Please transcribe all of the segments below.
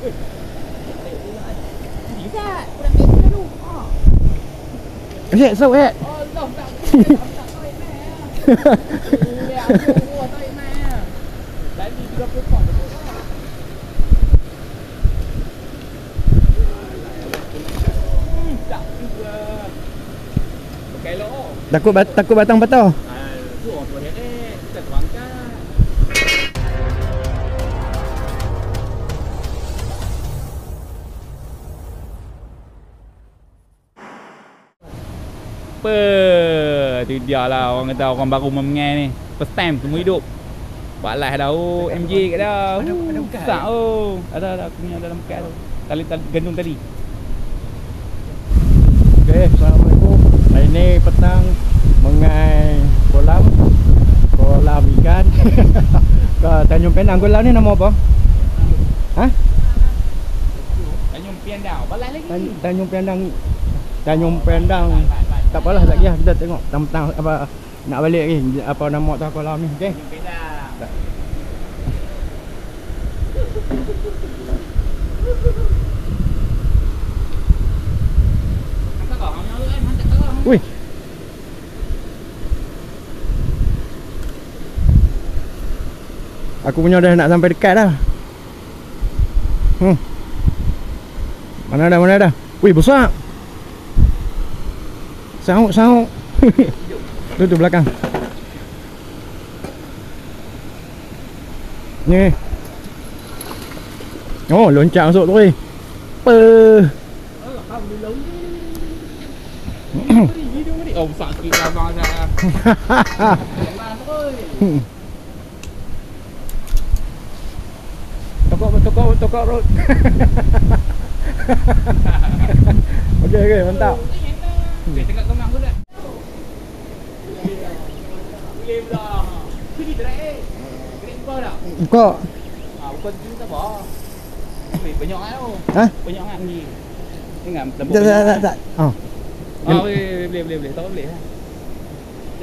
Bisa, kurang meter dulu. Cik, so eh. Allah, tak tahu ini. Ya, aku tahu ini. Tadi 30 pot tu. Tak juga. Pakai lo. Takut batang patah. Tu orang tua dia kita tuangkan. Tu dia lah orang kata orang baru mengai ni. First time semua hidup. Buat live dah MJ kat dah. Ada bekas. Tak Ada aku punya dalam bekas tu. Tali gantung tali. Okey, assalamualaikum. Hari ni petang mengai kolam ikan. Ke Tanjung Pendang. Kolam ni nama apa? Ha? Tanjung Pendang. Balai lagi. Tanjung Pendang. Tak apalah, tak kira, kita tengok tang apa nak balik lagi apa nama tu kolam ni. Okey. Tanjung Pendang. Hantar kau, hang lalu kan, hantar kau. Wih. Aku punya dah nak sampai dekat dah. Mana dah? Wih, besar. Sauk. Tu belakang. Ni. Oh, loncat masuk tu weh. Alhamdulillah. Hidung ni. Oh, sakit abang dah. Panas oi. Tokok rod. Okey, mantap. Okey, tengok kemang tu dah. Boleh pula. Sini terai. Kena buka tak? Buka. Buka tu tak apa. Banyak kan tu. Ha? Banyak kan ni. Tengok lembut. Tak. Oh. Boleh. Tak boleh lah.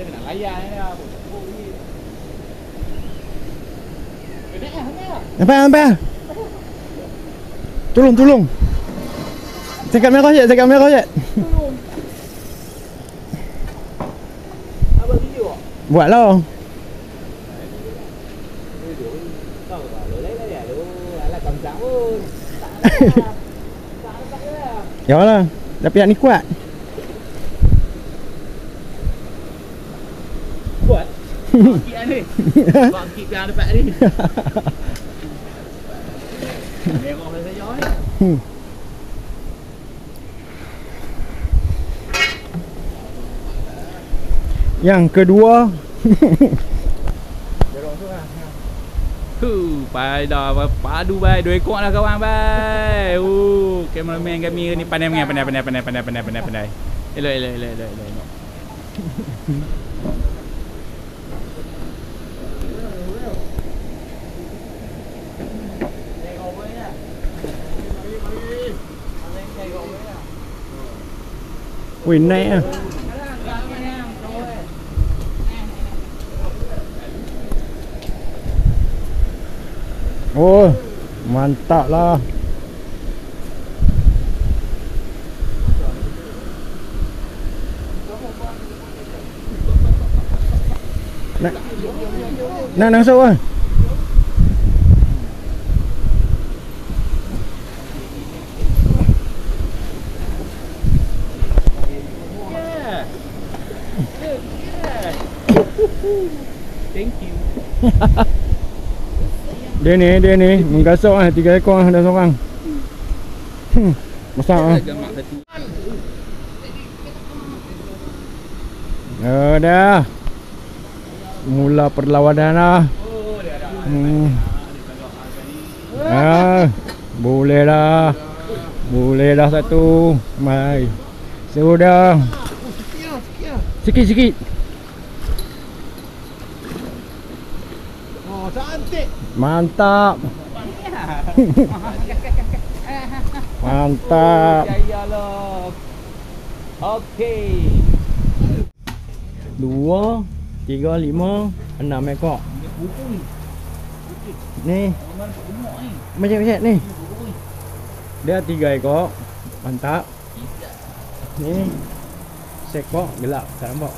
Dia kena layan ni lah. Nampak. Tolong. Cakap merah je. Tolong. Abang video tak? Buatlah. Tahu tak? Boleh lah dia. Alah kamsak pun. Tak nampak je lah. Yalah. Tapi yang ni kuat. Buat. Bangkit lah ni. Bangkit yang depan ni. Merah saja ni. Yang kedua. Pada padu bai 2 ekor lah kawan bai. Kameraman kami ni pandai. Elok. Wih, naik lah. Oh, mantap lah. Nak masuk lah. Thank you. Dia ni menggasok lah 3 ekor dah seorang. Besar lah. Dah. Mula perlawanan lah. Boleh dah satu. Mai. Sudah. Sikit. Oh, cantik. Mantap. Mantap. Jayalah. Okey. 2, 3, 5, 6 ekor. Ni. Macam ni. Dia 3 ekor. Mantap. Ni sekok gelap tak nampak.